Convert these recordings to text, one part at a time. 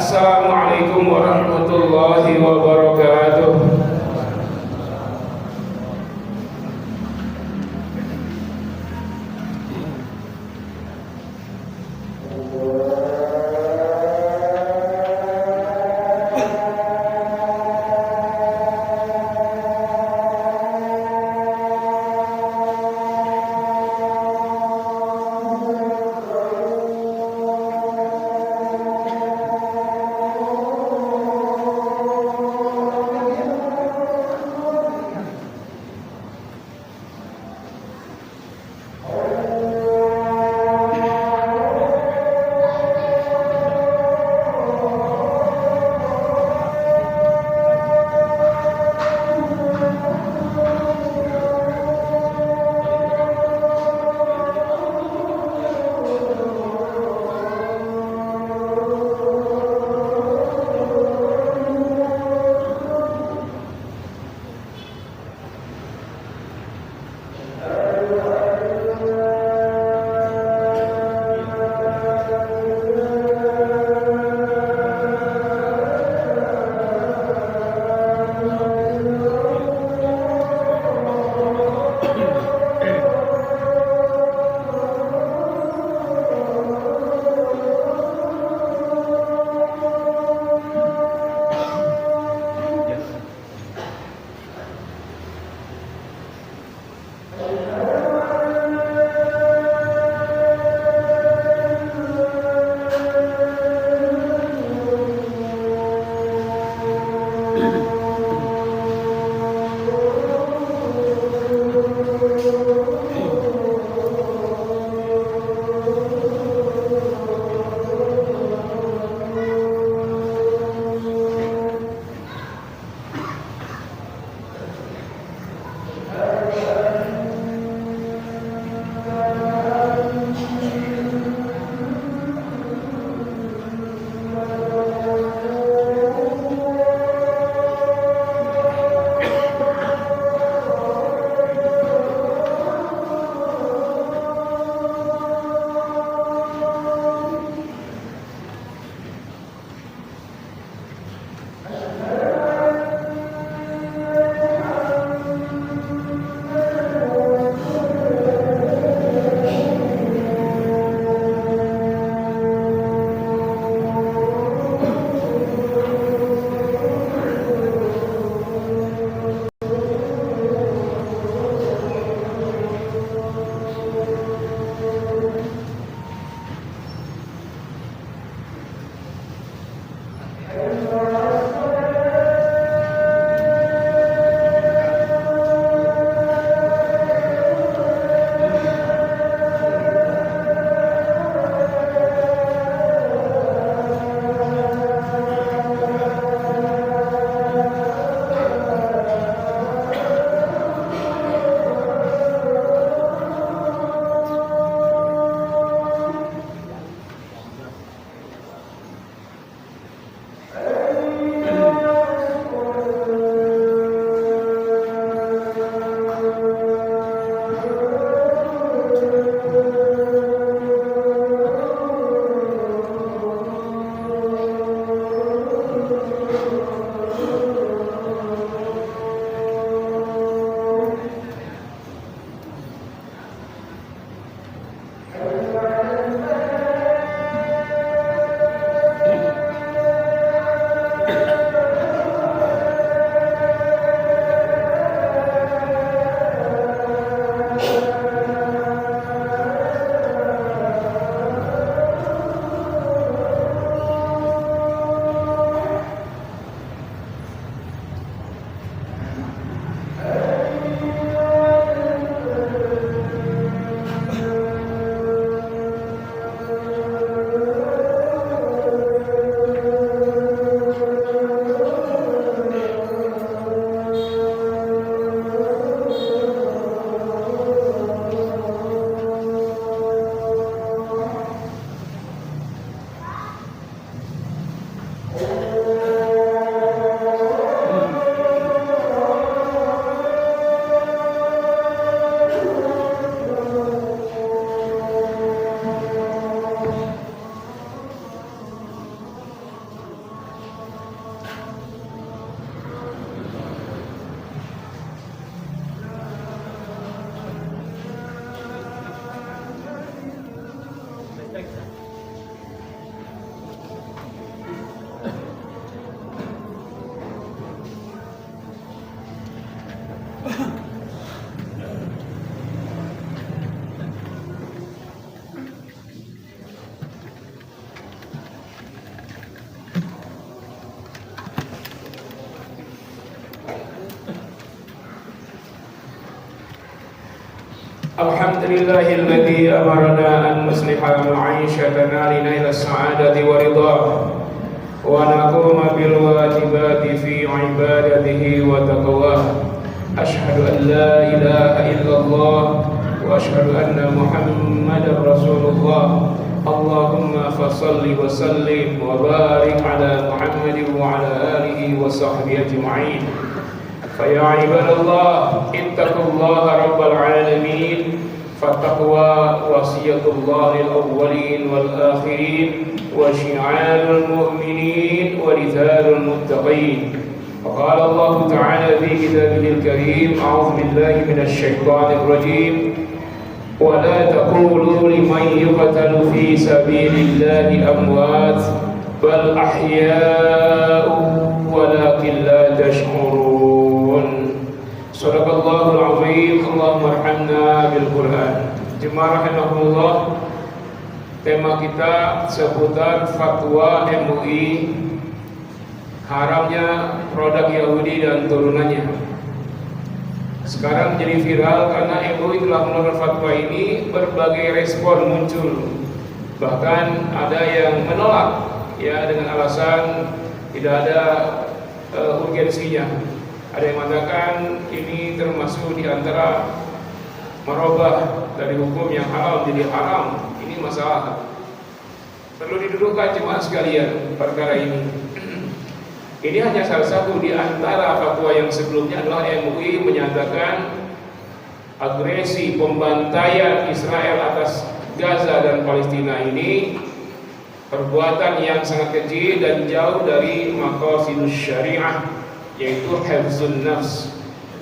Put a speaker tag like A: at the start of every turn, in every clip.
A: Assalamualaikum warahmatullahi wabarakatuh. الحمد لله الذي أمرنا أن نصلح معيشتنا لنيل السعادة ورضاه ونقوم بالواجبات في عبادته وتقواه. أشهد أن لا إله إلا الله وأشهد أن محمدا رسول الله. اللهم فصل وسلم وبارك على محمد وعلى آله وصحبه أجمعين. فيا عباد الله اتقوا الله رب العالمين، فالتقوى وصية الله للأولين والآخرين وشعار المؤمنين ورثال المتقين. وقال الله تعالى في كتابه الكريم: أعوذ بالله من الشيطان الرجيم: ولا تقولوا لمن يقتل في سبيل الله أموات بل أحياء ولكن لا تشعرون. Sadaqallahul azim. Allahumma arhamna bil Qur'an. Jemaah rahimahullah, tema kita seputar fatwa MUI haramnya produk Yahudi dan turunannya. Sekarang jadi viral karena MUI telah mengeluarkan fatwa ini, berbagai respon muncul. Bahkan ada yang menolak ya dengan alasan tidak ada urgensinya. Ada yang mengatakan ini termasuk di antara merubah dari hukum yang halal menjadi haram. Ini masalah. Perlu didudukkan jemaah sekalian perkara ini. Ini hanya salah satu di antara fatwa yang sebelumnya adalah MUI menyatakan agresi pembantaian Israel atas Gaza dan Palestina ini perbuatan yang sangat keji dan jauh dari maqasidus syariah, yaitu hifdzun nafs.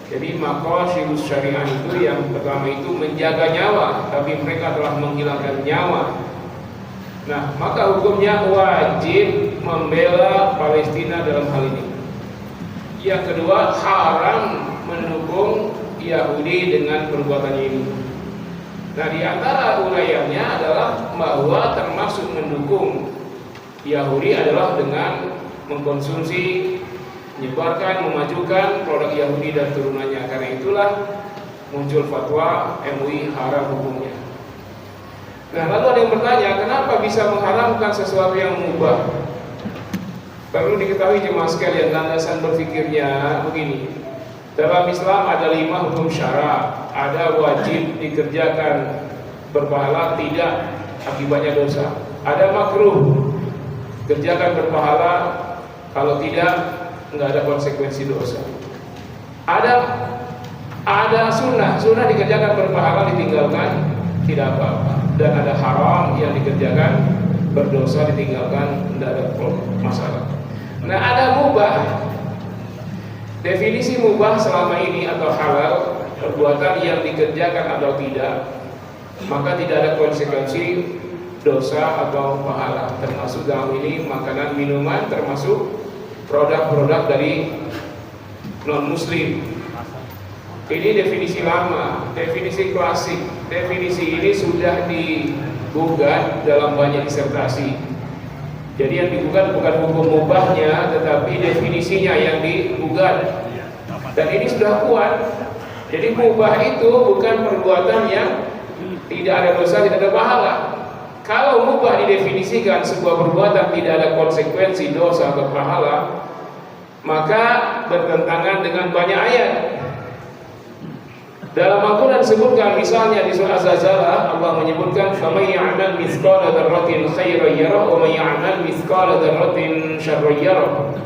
A: Jadi maqasidus syariah itu yang pertama itu menjaga nyawa, tapi mereka telah menghilangkan nyawa. Nah, maka hukumnya wajib membela Palestina dalam hal ini. Yang kedua, haram mendukung Yahudi dengan perbuatan ini. Nah, di antara uraiannya adalah bahwa termasuk mendukung Yahudi adalah dengan mengkonsumsi, menyebarkan, memajukan produk Yahudi dan turunannya. Karena itulah muncul fatwa MUI haram hukumnya. Nah, lalu ada yang bertanya, kenapa bisa mengharamkan sesuatu yang mubah? Perlu diketahui jemaah sekalian, landasan berfikirnya begini. Dalam Islam ada 5 hukum syara. Ada wajib dikerjakan berpahala, tidak akibatnya dosa. Ada makruh, kerjakan berpahala, kalau tidak nggak ada konsekuensi dosa. Ada sunnah dikerjakan berpahala, ditinggalkan tidak apa-apa. Dan ada haram yang dikerjakan berdosa, ditinggalkan tidak ada masalah. Nah, ada mubah. Definisi mubah selama ini atau halal, perbuatan yang dikerjakan atau tidak, maka tidak ada konsekuensi dosa atau pahala. Termasuk dalam ini makanan, minuman, termasuk produk-produk dari non-muslim. Ini definisi lama, definisi klasik. Definisi ini sudah digugat dalam banyak disertasi. Jadi yang digugat bukan hukum mubahnya, tetapi definisinya yang digugat. Dan ini sudah kuat. Jadi mubah itu bukan perbuatan yang tidak ada dosa, tidak ada pahala. Kalau mubah didefinisikan sebuah perbuatan tidak ada konsekuensi dosa atau pahala, maka bertentangan dengan banyak ayat. Dalam Al-Quran disebutkan, misalnya di surah Az-Zalzalah Allah menyebutkan faman ya'mal mithqala dzarratin khairan yarah wa man ya'mal mithqala dzarratin syarran yarah.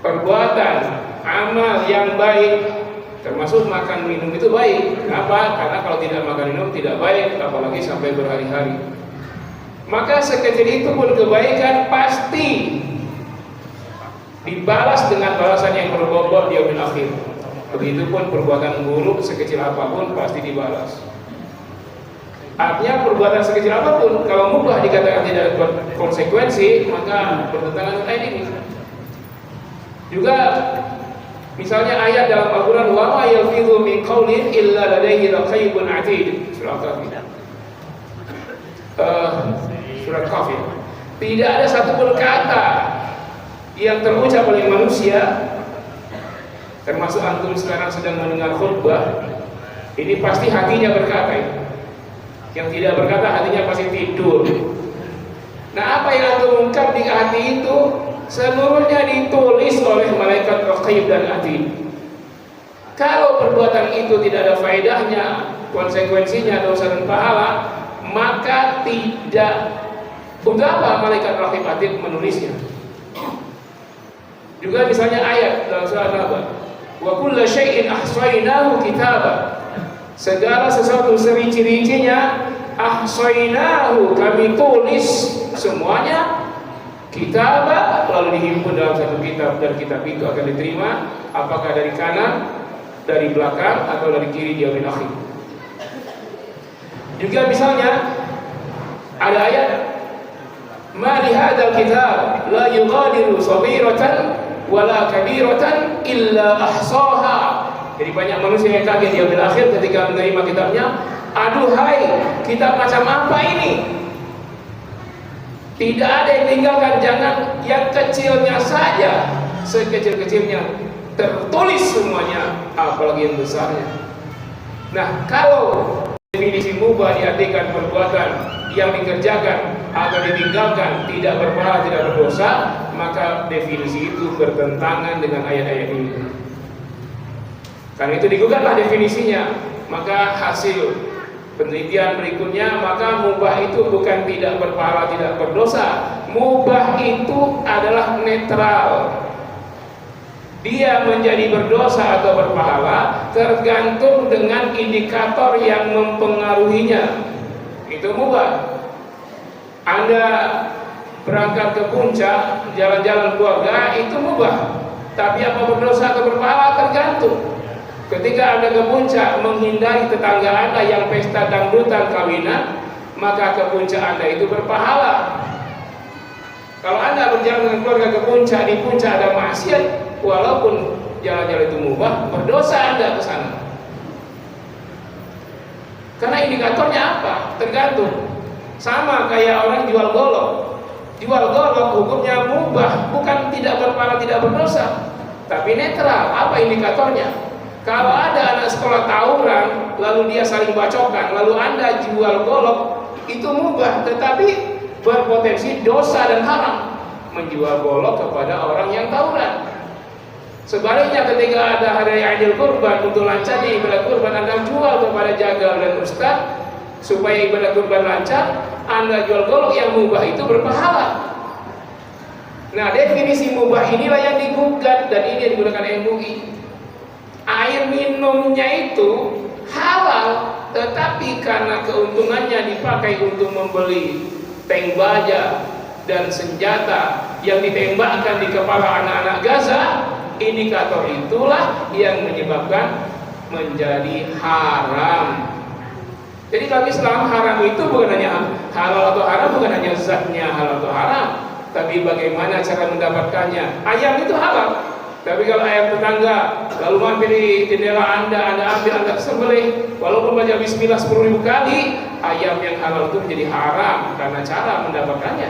A: Perbuatan amal yang baik termasuk makan minum itu baik. Kenapa? Karena kalau tidak makan minum tidak baik, apalagi sampai berhari-hari. Maka sekecil itu pun kebaikan pasti dibalas dengan balasan yang berbobot di yaumil akhir. Begitupun perbuatan buruk sekecil apapun pasti dibalas. Artinya perbuatan sekecil apapun kalau mubah dikatakan tidak ada konsekuensi, maka bertentangan dengan ayat ini. Juga misalnya ayat dalam Al-Quran, wa ma yalfidhu min qawlin illa ladayhi raqibun atid. Surah Kafir. Surah Kafir. Tidak ada satupun kata yang terucap oleh manusia, termasuk antum sekarang sedang mendengar khutbah, Ini pasti hatinya berkata ini. Yang tidak berkata hatinya pasti tidur. Nah, apa yang antum ungkap di hati itu seluruhnya ditulis oleh malaikat raqib dan atid. Kalau perbuatan itu tidak ada faedahnya, konsekuensinya dosa dan pahala, maka tidak untuk apa malaikat raqib atid menulisnya. Juga misalnya ayat dalam surah An-Naba, wa kullu syai'in ahsaynahu kitaba. Segala sesuatu serinci-rincinya ahsaynahu, kami tulis semuanya, kitaba, lalu dihimpun dalam satu kitab, dan kitab itu akan diterima apakah dari kanan, dari belakang, atau dari kiri di yaumil akhir. Juga misalnya ada ayat, ma li hadzal kitab la yughadiru shaghiratan wala kabiratan illa ahsaha. Jadi banyak manusia yang kaget di yaumil akhir ketika menerima kitabnya. Aduhai, kitab macam apa ini? Tidak ada yang tinggalkan, jangan yang kecilnya saja, sekecil-kecilnya tertulis semuanya, apalagi yang besarnya. Nah, kalau definisi mubah diartikan perbuatan yang dikerjakan atau ditinggalkan tidak berpahala, tidak berdosa, maka definisi itu bertentangan dengan ayat-ayat ini. Karena itu digugatlah definisinya, maka hasil penelitian berikutnya, maka mubah itu bukan tidak berpahala, tidak berdosa. Mubah itu adalah netral. Dia menjadi berdosa atau berpahala tergantung dengan indikator yang mempengaruhinya. Itu mubah. Anda berangkat ke puncak, jalan-jalan keluarga, itu mubah. Tapi apa berdosa atau berpahala tergantung. Ketika Anda ke puncak menghindari tetangga Anda yang pesta dangdutan kawinan, maka ke puncak Anda itu berpahala. Kalau Anda berjalan dengan keluarga ke puncak, di puncak ada maksiat, walaupun jalan-jalan itu mubah, berdosa Anda ke sana. Karena indikatornya apa? Tergantung. Sama kayak orang jual golok. Jual golok hukumnya mubah, bukan tidak berpahala, tidak berdosa, tapi netral. Apa indikatornya? Kalau ada anak sekolah tawuran, lalu dia saling bacokan, lalu Anda jual golok, itu mubah, tetapi berpotensi dosa dan haram menjual golok kepada orang yang tawuran. Sebaliknya ketika ada hari Idul Kurban, untuk lancarnya ibadah kurban, Anda jual kepada jagal dan ustaz supaya ibadah kurban lancar, Anda jual golok yang mubah, itu berpahala. Nah, definisi mubah inilah yang digugat, dan ini yang digunakan MUI. Air minumnya itu halal, tetapi karena keuntungannya dipakai untuk membeli tank baja dan senjata yang ditembakkan di kepala anak-anak Gaza, indikator itulah yang menyebabkan menjadi haram. Jadi bagi Islam, haram itu bukan hanya halal atau haram, bukan hanya zatnya halal atau haram, tapi bagaimana cara mendapatkannya. Ayam itu halal, tapi kalau ayam tetangga lalu mampir di jendela Anda ambil, Anda sembelih, walaupun baca bismillah 10.000 kali, ayam yang halal itu menjadi haram karena cara mendapatkannya.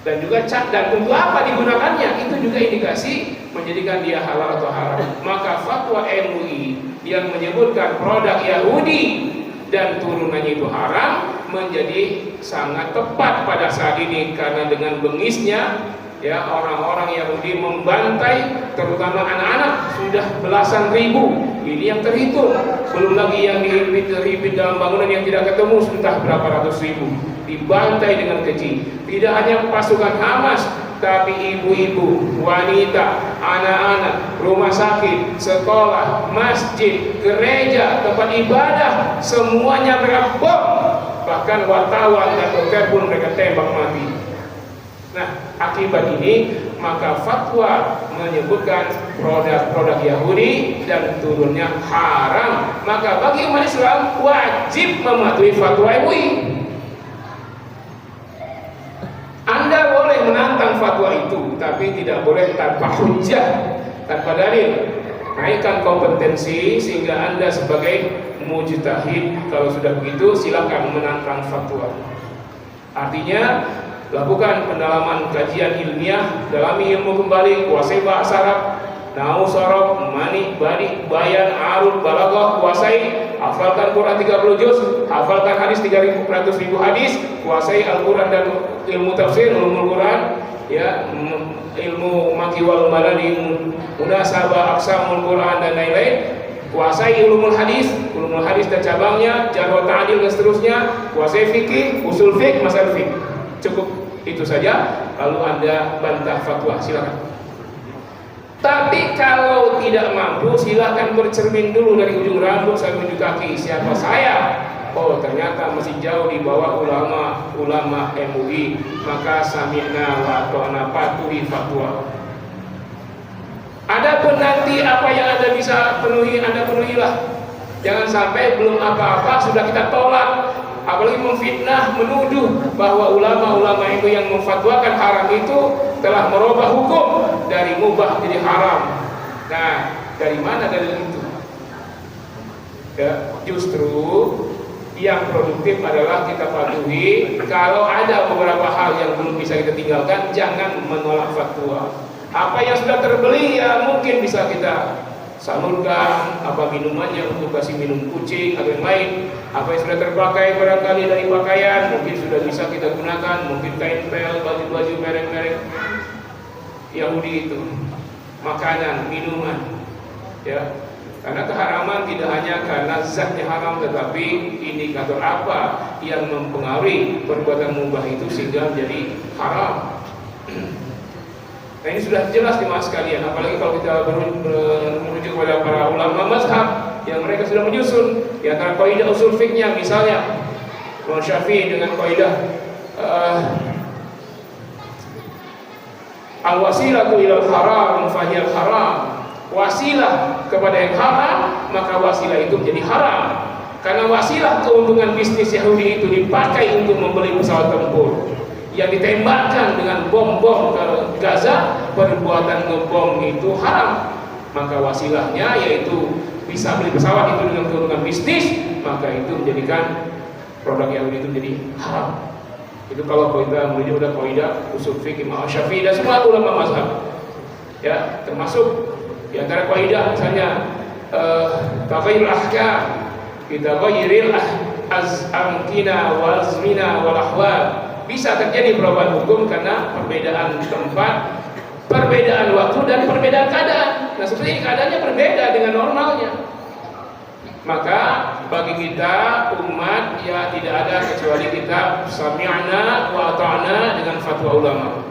A: Dan juga dan untuk apa digunakannya, itu juga indikasi menjadikan dia halal atau haram. Maka fatwa MUI yang menyebutkan produk Yahudi dan turunannya itu haram menjadi sangat tepat pada saat ini, karena dengan bengisnya ya orang-orang Yahudi membantai terutama anak-anak sudah belasan ribu. Ini yang terhitung, belum lagi yang dihimpit dalam bangunan yang tidak ketemu entah berapa ratus ribu dibantai dengan keji. Tidak hanya pasukan Hamas, tapi ibu-ibu, wanita, anak-anak, rumah sakit, sekolah, masjid, gereja, tempat ibadah, semuanya mereka bom. Bahkan wartawan dan dokter pun mereka tembak mati. Nah, akibat ini maka fatwa menyebutkan produk-produk Yahudi dan turunnya haram. Maka bagi umat Islam wajib mematuhi fatwa MUI. Anda boleh menantang fatwa itu, tapi tidak boleh tanpa hujjah, tanpa dalil. Naikkan kompetensi sehingga Anda sebagai mujtahid. Kalau sudah begitu silakan menantang fatwa. Artinya lakukan pendalaman kajian ilmiah, dalami ilmu kembali, kuasai bahasa Arab, nahwu, sorof, manik, badik, bayan, arud, balaghah, kuasai, hafalkan Quran 30 juz, hafalkan hadis 300.000 hadis, kuasai Al-Quran dan ilmu tafsir, ulumul Quran, ya, ilmu maki wal maladi, munasabah, aqsamul Quran dan lain-lain. Kuasai ulumul hadis dan cabangnya, jarh wa ta'dil dan seterusnya. Kuasai fikih, usul fikih, masalah fikih. Cukup itu saja. Lalu Anda bantah fatwa, silakan. Tapi kalau tidak mampu, silakan bercermin dulu dari ujung rambut sampai ujung kaki. Siapa saya? Oh, ternyata masih jauh di bawah ulama MUI. Maka sami'na wa ata'na, patuhi fatwa. Adapun nanti apa yang Anda bisa penuhi, Anda penuhilah. Jangan sampai belum apa-apa sudah kita tolak. Apalagi memfitnah, menuduh bahwa ulama-ulama itu yang memfatwakan haram itu telah merubah hukum dari mubah jadi haram. Nah, dari mana dalil itu? Ya, justru yang produktif adalah kita patuhi. Kalau ada beberapa hal yang belum bisa kita tinggalkan, jangan menolak fatwa. Apa yang sudah terbeli ya mungkin bisa kita salurkan, apa minumannya untuk kasih minum kucing atau yang lain. Apa yang sudah terpakai barangkali dari pakaian mungkin sudah bisa kita gunakan, mungkin kain pel, baju-baju merek-merek Yahudi itu, makanan, minuman, ya. Karena keharaman tidak hanya karena zatnya haram, tetapi indikator apa yang mempengaruhi perbuatan mubah itu sehingga menjadi haram. Nah, ini sudah jelas di mas sekalian, apalagi kalau kita merujuk kepada para ulama mazhab yang mereka sudah menyusun di antara kaidah usul fikihnya, misalnya Imam Syafi'i dengan kaidah al-wasilatu ilal haram fahiyal haram, wasilah kepada yang haram maka wasilah itu menjadi haram. Karena wasilah keuntungan bisnis Yahudi itu dipakai untuk membeli pesawat tempur yang ditembakkan dengan bom-bom ke Gaza, perbuatan ngebom itu haram. Maka wasilahnya yaitu bisa beli pesawat itu dengan keuntungan bisnis, maka itu menjadikan produk Yahudi itu menjadi haram. Itu kalau kita menuju pada kaidah usul fikih Imam Syafi'i dan semua ulama mazhab. Ya, termasuk di antara kaidah misalnya taghayyur ahkam, kita ghayyiril amkina wal azmina wal ahwal. Bisa terjadi perubahan hukum karena perbedaan tempat, perbedaan waktu dan perbedaan keadaan. Nah, seperti ini keadaannya berbeda dengan normalnya. Maka bagi kita umat ya tidak ada kecuali kita sami'na wa ata'na dengan fatwa ulama.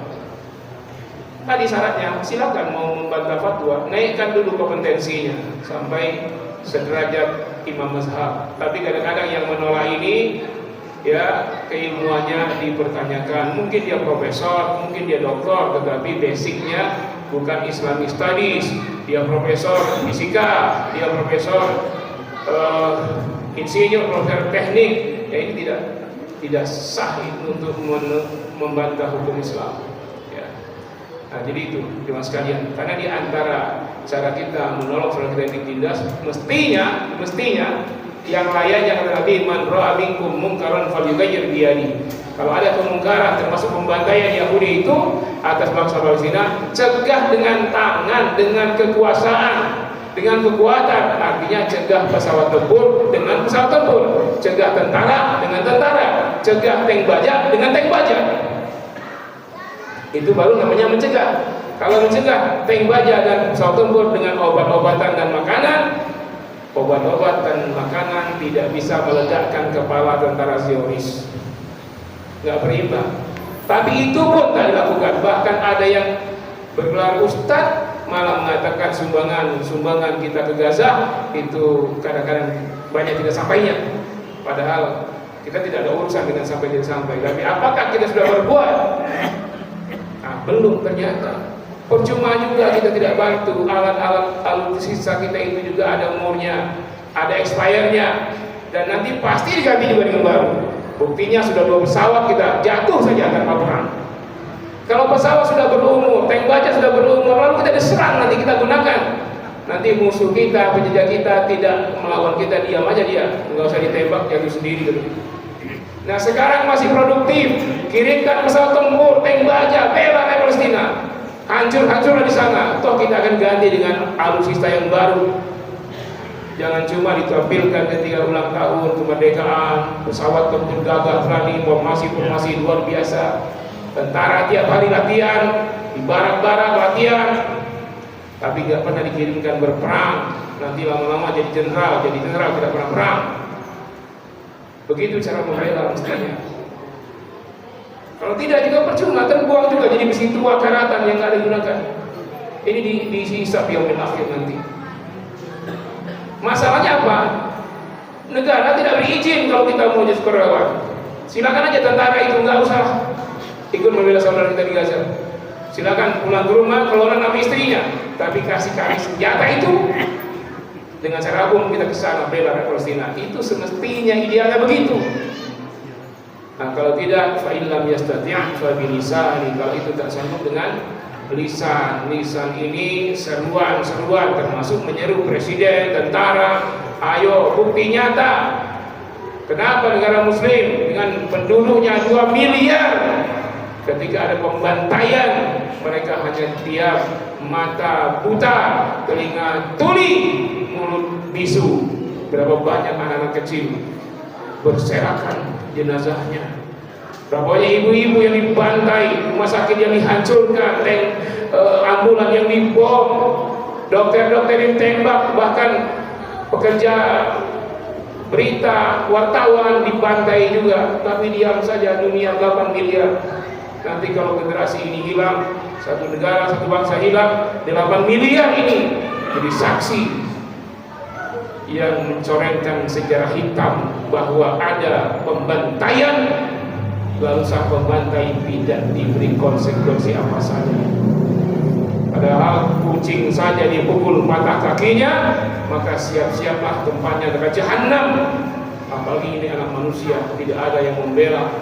A: Tadi syaratnya silakan mau membantah fatwa, naikkan dulu kompetensinya sampai sederajat imam mazhab. Tapi kadang-kadang yang menolak ini ya keilmuannya dipertanyakan. Mungkin dia profesor, mungkin dia doktor, tetapi basicnya bukan Islamic Studies. Dia profesor fisika, dia profesor insinyur, profesor teknik. Ya, ini tidak sah untuk membantah hukum Islam. Ya. Nah, jadi itu cuma sekalian. Karena di antara cara kita menolong saudara kita yang ditindas, mestinya yang layak yang Nabi man ra'a minkum munkaran falyughayyir bi yadihi. Kalau ada kemungkaran termasuk pembantaian Yahudi itu atas bangsa Palestina, cegah dengan tangan, dengan kekuasaan, dengan kekuatan. Artinya cegah pesawat tempur dengan pesawat tempur, cegah tentara dengan tentara, cegah tank baja dengan tank baja. Itu baru namanya mencegah. Kalau mencegah tank baja dan pesawat tempur dengan obat-obatan dan makanan, obat-obat dan makanan tidak bisa melegakan kepala tentara Zionis, nggak berimbang. Tapi itu pun tak dilakukan. Bahkan ada yang bergelar ustadz malah mengatakan sumbangan kita ke Gaza itu kadang-kadang banyak tidak sampainya. Padahal kita tidak ada urusan dengan sampai tidak sampai. Tapi apakah kita sudah berbuat? Nah, belum ternyata. Percuma juga kita tidak bantu. Alat-alat alutsista kita itu juga ada umurnya, ada expirednya, dan nanti pasti diganti juga dengan baru. Buktinya sudah 2 pesawat kita jatuh saja tanpa perang. Kalau pesawat sudah berumur, tank baja sudah berumur, lalu kita diserang, nanti kita gunakan. Nanti musuh kita, penjajah kita tidak melawan kita, diam aja dia, nggak usah ditembak, jatuh sendiri gitu. Nah, sekarang masih produktif, kirimkan pesawat tempur, tank baja, bela rakyat Palestina. Hancur-hancurlah di sana. Toh kita akan ganti dengan alutsista yang baru. Jangan cuma ditampilkan ketika ulang tahun kemerdekaan, pesawat tempur gagah berani, formasi-formasi luar biasa, tentara tiap hari latihan, di barak-barak latihan, tapi gak pernah dikirimkan berperang. Nanti lama-lama jadi jenderal tidak pernah perang. Begitu cara membela mestinya. Kalau tidak juga percuma, terbuang juga jadi mesin tua karatan yang gak digunakan. Ini dihisab yaumil akhir nanti. Masalahnya apa? Negara tidak beri izin kalau kita mau jadi sukarelawan. Silakan aja tentara itu, nggak usah ikut membela saudara kita di Gaza. Silakan pulang ke rumah, keluar nama istrinya, tapi kasih senjata itu dengan cara bom kita ke sana bela rakyat Palestina. Itu semestinya idealnya begitu. Nah, kalau tidak, fa illam yastati' fa bilisani. Kalau itu tak sanggup dengan lisan ini seruan termasuk menyeru presiden, tentara, ayo bukti nyata. Kenapa negara muslim dengan penduduknya 2 miliar ketika ada pembantaian mereka hanya diam, mata buta, telinga tuli, mulut bisu? Berapa banyak anak-anak kecil berserakan jenazahnya. Berapa banyak ibu-ibu yang dibantai, rumah sakit yang dihancurkan, ambulan yang dibom, dokter-dokter yang ditembak, bahkan pekerja berita, wartawan dibantai juga. Tapi diam saja, dunia 8 miliar. Nanti kalau generasi ini hilang, satu negara, satu bangsa hilang, 8 miliar ini jadi saksi yang mencorengkan sejarah hitam bahwa ada pembantaian. Lalu sang pembantai tidak diberi konsekuensi apa saja. Padahal kucing saja dipukul patah kakinya, maka siap-siaplah tempatnya dekat jahanam. Apalagi ini anak manusia, tidak ada yang membela.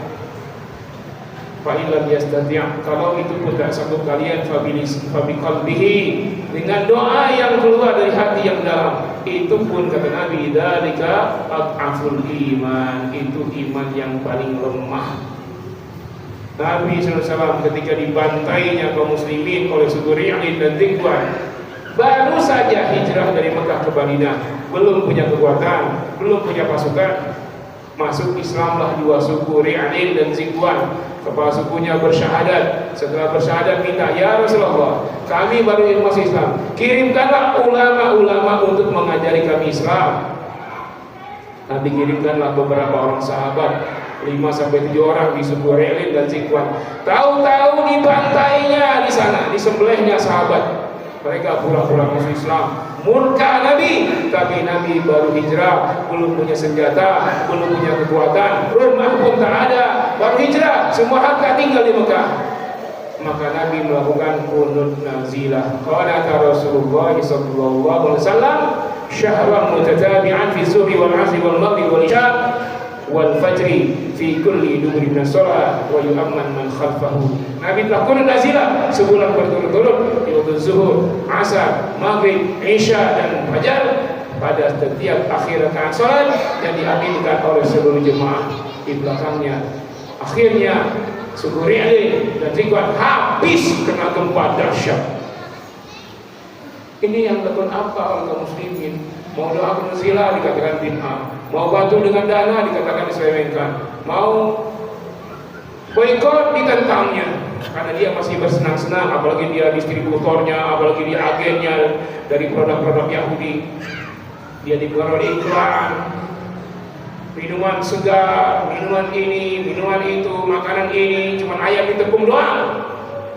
A: Fa'ilam yastati', kalau itu pun tak sanggup kalian, fabiqalbihi, dengan doa yang keluar dari hati yang dalam. Itu pun kata Nabi, dzalika ad'aful iman, itu iman yang paling lemah. Nabi SAW ketika dibantainya kaum muslimin oleh suku Ri'in dan Dzikwan, baru saja hijrah dari Mekah ke Madinah, belum punya kekuatan, belum punya pasukan. Masuk Islamlah 2 suku Ri'in dan Dzikwan. Kepala sukunya bersyahadat. Setelah bersyahadat minta, ya Rasulullah, kami baru masuk Islam, kirimkanlah ulama-ulama untuk mengajari kami Islam. Nabi kirimkanlah beberapa orang sahabat, 5-7 orang di suku Ri'in dan Dzikwan. Tahu-tahu dibantainya di sana, disembelihnya sahabat. Mereka pura-pura masuk Islam. Murka Nabi, tapi Nabi baru hijrah, belum punya senjata, belum punya kekuatan, rumah pun tak ada, baru hijrah, semua harta tinggal di Mekah. Maka Nabi melakukan qunut nazilah. Qala Rasulullah sallallahu alaihi wasallam, syahran mutatabi'an fi zuhri wal 'asri wal maghrib wal isya wal fajri fi kulli duburi min shalah wa yu'amman man khalfahu. Nabi telah qunut nazilah sebulan berturut-turut di waktu zuhur, asar, maghrib, isya dan fajar pada setiap akhir rakaat salat yang diaminkan oleh seluruh jemaah di belakangnya. Akhirnya suku Ri'in dan Dzikwan habis kena gempa dahsyat. Ini yang dilakukan apa oleh kaum muslimin? Mau doa nazilah dikatakan bid'ah, mau bantu dengan dana dikatakan diselewengkan, mau boikot ditentangnya karena dia masih bersenang-senang, apalagi dia distributornya, apalagi dia agennya dari produk-produk Yahudi. Dia dipengaruhi oleh iklan, minuman segar, minuman ini, minuman itu, makanan ini, cuman ayam ditepung doang.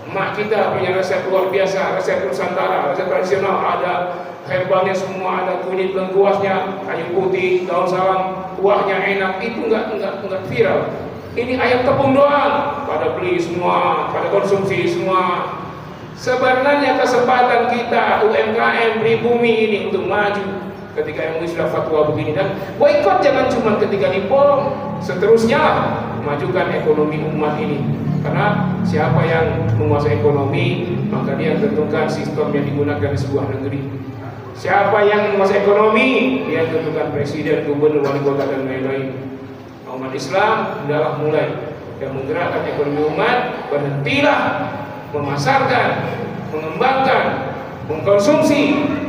A: Emak kita punya resep luar biasa, resep Nusantara, resep tradisional, ada herbalnya semua, ada kunyit lengkuasnya, kayu putih, daun salam, kuahnya enak. Itu enggak viral. Ini ayam tepung doang, pada beli semua, pada konsumsi semua. Sebenarnya kesempatan kita UMKM pribumi ini untuk maju ketika MUI sudah fatwa begini, dan boikot jangan cuma ketika di POM, seterusnya majukan ekonomi umat ini. Karena siapa yang menguasai ekonomi, maka dia tentukan sistem yang digunakan di sebuah negeri. Siapa yang menguasai ekonomi, dia tentukan presiden, gubernur, wali kota dan lain-lain. Umat Islam adalah mulai yang menggerakkan ekonomi umat. Berhentilah memasarkan, mengembangkan, mengkonsumsi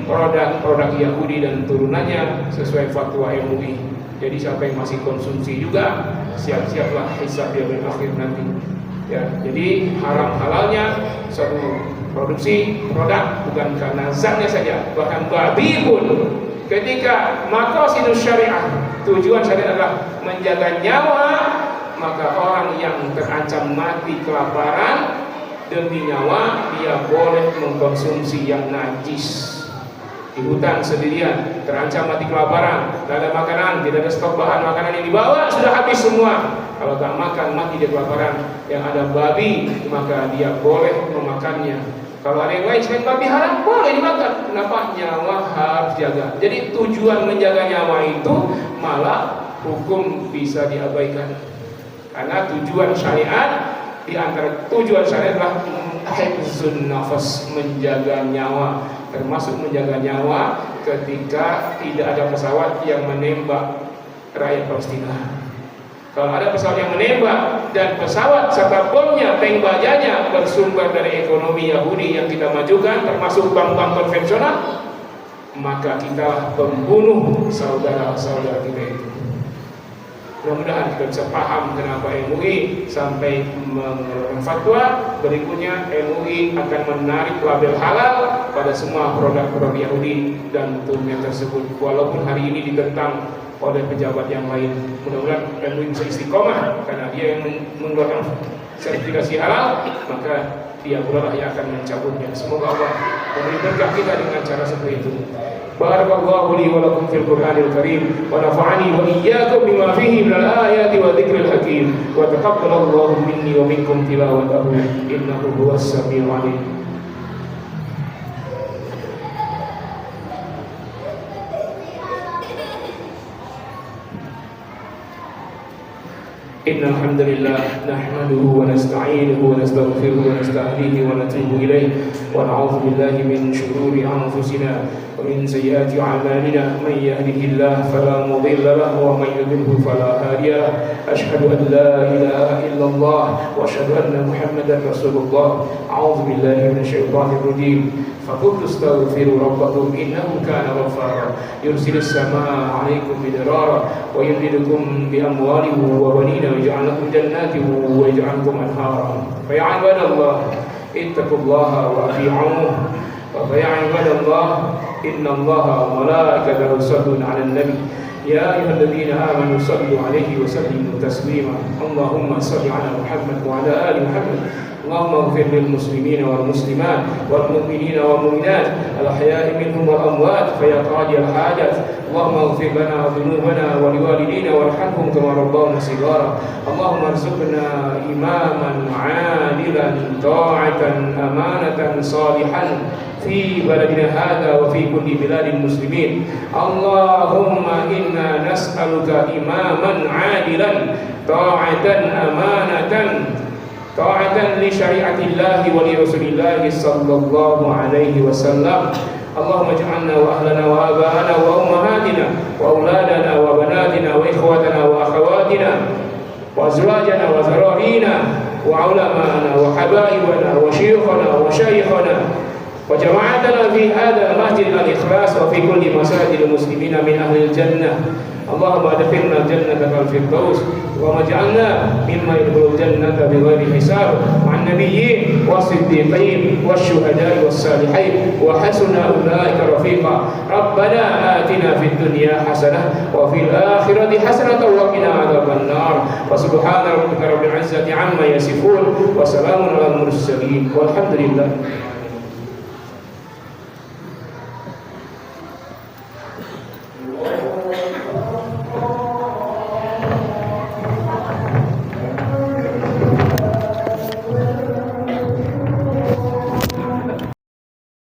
A: produk-produk Yahudi dan turunannya sesuai fatwa MUI. Jadi siapa yang masih konsumsi juga siap-siaplah hisab yaumil akhir nanti. Ya, jadi haram halalnya suatu produksi produk bukan karena zatnya saja, bahkan babi pun ketika maqasidus syariah, tujuan syariat adalah menjaga nyawa, maka orang yang terancam mati kelaparan demi nyawa dia boleh mengkonsumsi yang najis. Di hutan sendirian terancam mati kelaparan, tidak ada makanan, tidak ada stok bahan makanan yang dibawa, sudah habis semua. Kalau tak makan mati dia kelaparan. Yang ada babi maka dia boleh memakannya. Kalau ada yang lain selain babi haram boleh dimakan. Kenapa? Nyawa harus jaga. Jadi tujuan menjaga nyawa itu malah hukum bisa diabaikan. Karena tujuan syariat, di antara tujuan syariat adalah hifzun nafas, menjaga nyawa, termasuk menjaga nyawa ketika tidak ada pesawat yang menembak rakyat Palestina. Kalau ada pesawat yang menembak dan pesawat serta bomnya, tank bajanya bersumber dari ekonomi Yahudi yang kita majukan, termasuk bank-bank konvensional, maka kita pembunuh saudara-saudara kita itu. Mudah-mudahan kita bisa paham kenapa MUI sampai mengeluarkan fatwa. Berikutnya MUI akan menarik label halal pada semua produk-produk Yahudi dan turunnya tersebut, walaupun hari ini ditentang oleh pejabat yang lain. Mudah-mudahan MUI bisa istiqomah, karena dia yang mengeluarkan sertifikasi halal, maka dia pula yang akan mencabutnya. Semoga Allah memberi berkah kita dengan cara seperti itu. Barakallahu li wa lakum fil Qur'anil Karim wa nafa'ani wa iyyakum bima fihi minal ayati wa dzikril hakim wa taqabbalallahu minni wa minkum tilawatahu innahu huwas samiul alim. Innal hamdalillah nahmaduhu wa nasta'inuhu wa nastaghfiruhu wa nasta'dihi wa natubu ilayh wa na'udzu billahi min shururi anfusina wa min sayyiati a'malina man yahdihillahu fala mudilla lahu wa man yudlilhu fala hadiya lahu. Asyhadu an la ilaha illallah wa asyhadu anna Muhammadar Rasulullah. A'udzu billahi minasyaitonir rajim. فقلت استغفروا ربكم إنه كان غفارا يرسل السماء عليكم مدرارا ويمددكم بأموال وبنين ويجعل لكم جنات ويجعل لكم أنهارا فيا عباد الله اتقوا الله وأطيعوه ويا عباد الله إن الله وملائكته يصلون على النبي يا أيها الذين آمنوا صلوا عليه وسلموا تسليما اللهم صل على محمد وعلى آل محمد اللهم اغفر للمسلمين والمسلمات والمؤمنين والمؤمنات الأحياء منهم والأموات فيا قاضي الحاجات اللهم اغفر لنا ذنوبنا ولوالدينا وارحمهم كما ربونا صغارا اللهم ارزقنا إماما عادلا طاعة أمانة صالحا في بلدنا هذا وفي كل بلاد المسلمين اللهم إنا نسألك إماما عادلا طاعة أمانة طاعة لشريعة الله ولرسول الله صلى الله عليه وسلم اللهم اجعلنا وأهلنا وآباءنا وأمهاتنا وأولادنا وبناتنا وإخواتنا وأخواتنا وأزواجنا وذرارينا وعلماءنا وحبائبنا وشيوخنا وشيخنا وجماعتنا في هذا المسجد الإخلاص وفي كل مساجد المسلمين من أهل الجنة اللهم ادخلنا الجنة كالفردوس اللهم اجعلنا مما يدخل الجنة بغير حساب مع النبيين والصديقين والشهداء والصالحين وحسن أولئك رفيقا ربنا آتنا في الدنيا حسنة وفي الآخرة حسنة وقنا عذاب النار وسبحان ربك رب العزة عما يصفون وسلام على المرسلين والحمد لله.